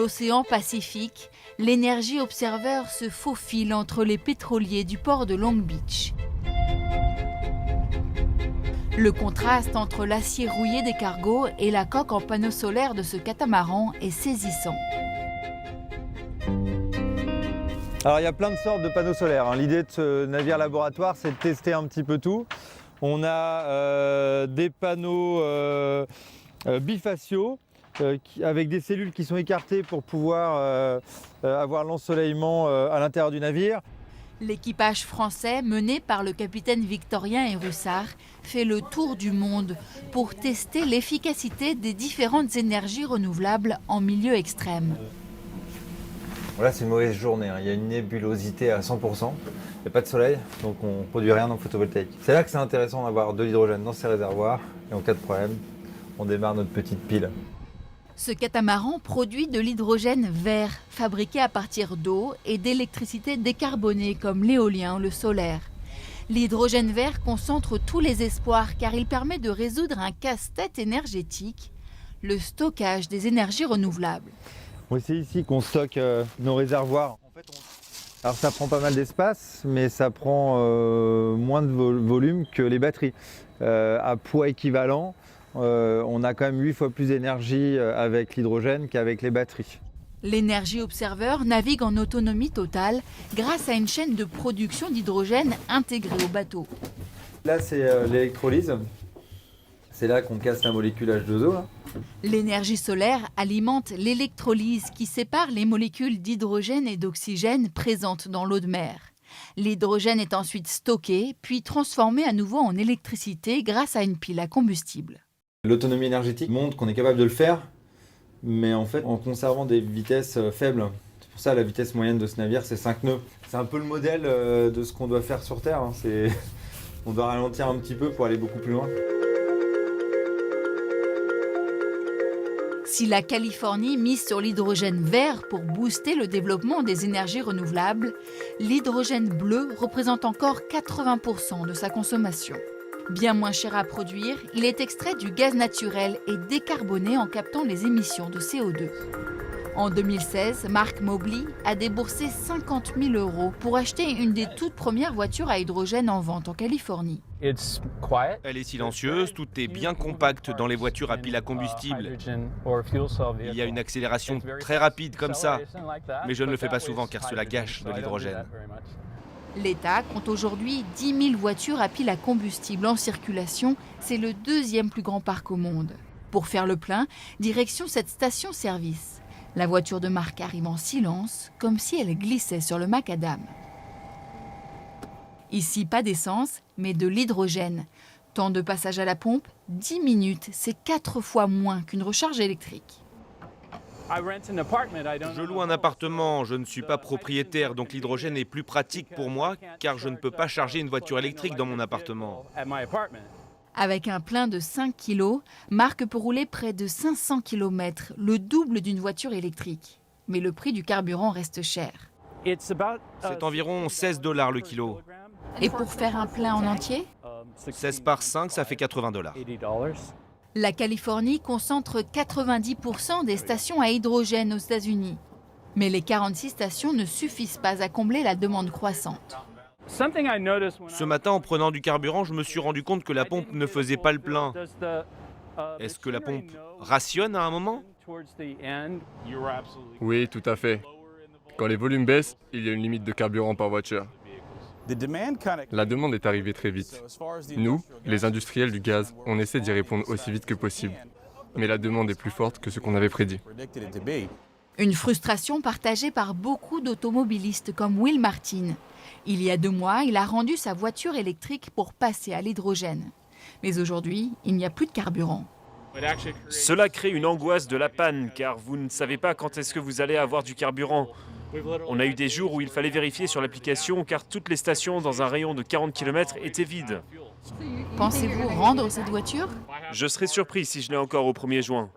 l'océan Pacifique, l'Energy Observer se faufile entre les pétroliers du port de Long Beach. Le contraste entre l'acier rouillé des cargos et la coque en panneaux solaires de ce catamaran est saisissant. Alors il y a plein de sortes de panneaux solaires. L'idée de ce navire laboratoire, c'est de tester un petit peu tout. On a des panneaux bifaciaux avec des cellules qui sont écartées pour pouvoir avoir l'ensoleillement à l'intérieur du navire. L'équipage français, mené par le capitaine Victorien et Russard, fait le tour du monde pour tester l'efficacité des différentes énergies renouvelables en milieu extrême. Là, c'est une mauvaise journée. Il y a une nébulosité à 100%. Il n'y a pas de soleil, donc on ne produit rien dans le photovoltaïque. C'est là que c'est intéressant d'avoir de l'hydrogène dans ces réservoirs. Et en cas de problème, on démarre notre petite pile. Ce catamaran produit de l'hydrogène vert, fabriqué à partir d'eau et d'électricité décarbonée comme l'éolien ou le solaire. L'hydrogène vert concentre tous les espoirs car il permet de résoudre un casse-tête énergétique, le stockage des énergies renouvelables. Oui, c'est ici qu'on stocke nos réservoirs. Alors ça prend pas mal d'espace, mais ça prend moins de volume que les batteries. À poids équivalent, on a quand même 8 fois plus d'énergie avec l'hydrogène qu'avec les batteries. L'Energy Observer navigue en autonomie totale grâce à une chaîne de production d'hydrogène intégrée au bateau. Là, c'est l'électrolyse. C'est là qu'on casse la molécule H2O. Là. L'énergie solaire alimente l'électrolyse qui sépare les molécules d'hydrogène et d'oxygène présentes dans l'eau de mer. L'hydrogène est ensuite stocké, puis transformé à nouveau en électricité grâce à une pile à combustible. L'autonomie énergétique montre qu'on est capable de le faire, mais en fait en conservant des vitesses faibles. C'est pour ça la vitesse moyenne de ce navire, c'est 5 nœuds. C'est un peu le modèle de ce qu'on doit faire sur Terre. On doit ralentir un petit peu pour aller beaucoup plus loin. Si la Californie mise sur l'hydrogène vert pour booster le développement des énergies renouvelables, l'hydrogène bleu représente encore 80% de sa consommation. Bien moins cher à produire, il est extrait du gaz naturel et décarboné en captant les émissions de CO2. En 2016, Mark Mobley a déboursé 50 000 € pour acheter une des toutes premières voitures à hydrogène en vente en Californie. Elle est silencieuse, tout est bien compact dans les voitures à pile à combustible. Il y a une accélération très rapide comme ça, mais je ne le fais pas souvent car cela gâche de l'hydrogène. L'État compte aujourd'hui 10 000 voitures à pile à combustible en circulation. C'est le deuxième plus grand parc au monde. Pour faire le plein, direction cette station-service. La voiture de Marc arrive en silence, comme si elle glissait sur le macadam. Ici, pas d'essence, mais de l'hydrogène. Temps de passage à la pompe, 10 minutes, c'est 4 fois moins qu'une recharge électrique. Je loue un appartement, je ne suis pas propriétaire, donc l'hydrogène est plus pratique pour moi car je ne peux pas charger une voiture électrique dans mon appartement. Avec un plein de 5 kg, Marc peut rouler près de 500 km, le double d'une voiture électrique. Mais le prix du carburant reste cher. C'est environ 16 $ le kilo. Et pour faire un plein en entier ? 16 par 5, ça fait 80 $. La Californie concentre 90% des stations à hydrogène aux États-Unis. Mais les 46 stations ne suffisent pas à combler la demande croissante. Ce matin, en prenant du carburant, je me suis rendu compte que la pompe ne faisait pas le plein. Est-ce que la pompe rationne à un moment ? Oui, tout à fait. Quand les volumes baissent, il y a une limite de carburant par voiture. La demande est arrivée très vite. Nous, les industriels du gaz, on essaie d'y répondre aussi vite que possible. Mais la demande est plus forte que ce qu'on avait prédit. Une frustration partagée par beaucoup d'automobilistes comme Will Martin. Il y a 2 mois, il a rendu sa voiture électrique pour passer à l'hydrogène. Mais aujourd'hui, il n'y a plus de carburant. Cela crée une angoisse de la panne, car vous ne savez pas quand est-ce que vous allez avoir du carburant. On a eu des jours où il fallait vérifier sur l'application, car toutes les stations dans un rayon de 40 km étaient vides. Pensez-vous rendre cette voiture ? Je serais surpris si je l'ai encore au 1er juin.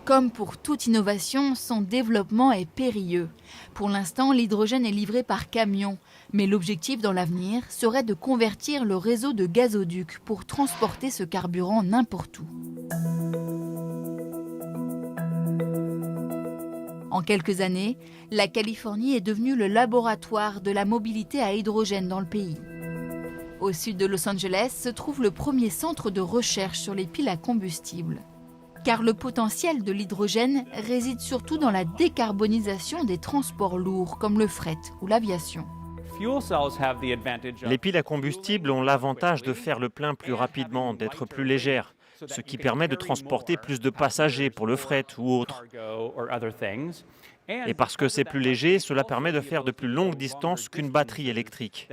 Comme pour toute innovation, son développement est périlleux. Pour l'instant, l'hydrogène est livré par camion. Mais l'objectif dans l'avenir serait de convertir le réseau de gazoducs pour transporter ce carburant n'importe où. En quelques années, la Californie est devenue le laboratoire de la mobilité à hydrogène dans le pays. Au sud de Los Angeles se trouve le premier centre de recherche sur les piles à combustible. Car le potentiel de l'hydrogène réside surtout dans la décarbonisation des transports lourds comme le fret ou l'aviation. Les piles à combustible ont l'avantage de faire le plein plus rapidement, d'être plus légères, ce qui permet de transporter plus de passagers pour le fret ou autre. Et parce que c'est plus léger, cela permet de faire de plus longues distances qu'une batterie électrique.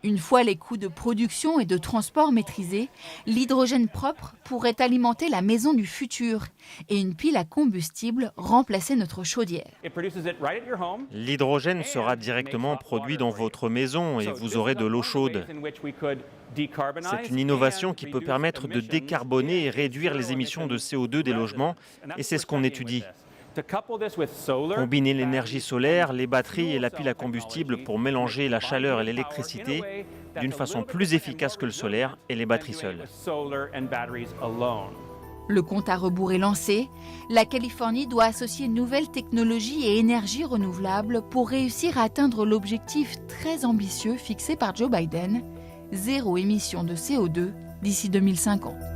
Une fois les coûts de production et de transport maîtrisés, l'hydrogène propre pourrait alimenter la maison du futur et une pile à combustible remplacer notre chaudière. L'hydrogène sera directement produit dans votre maison et vous aurez de l'eau chaude. C'est une innovation qui peut permettre de décarboner et réduire les émissions de CO2 des logements, et c'est ce qu'on étudie. Combiner l'énergie solaire, les batteries et la pile à combustible pour mélanger la chaleur et l'électricité d'une façon plus efficace que le solaire et les batteries seules. Le compte à rebours est lancé. La Californie doit associer nouvelles technologies et énergies renouvelables pour réussir à atteindre l'objectif très ambitieux fixé par Joe Biden, 0 émission de CO2 d'ici 2050.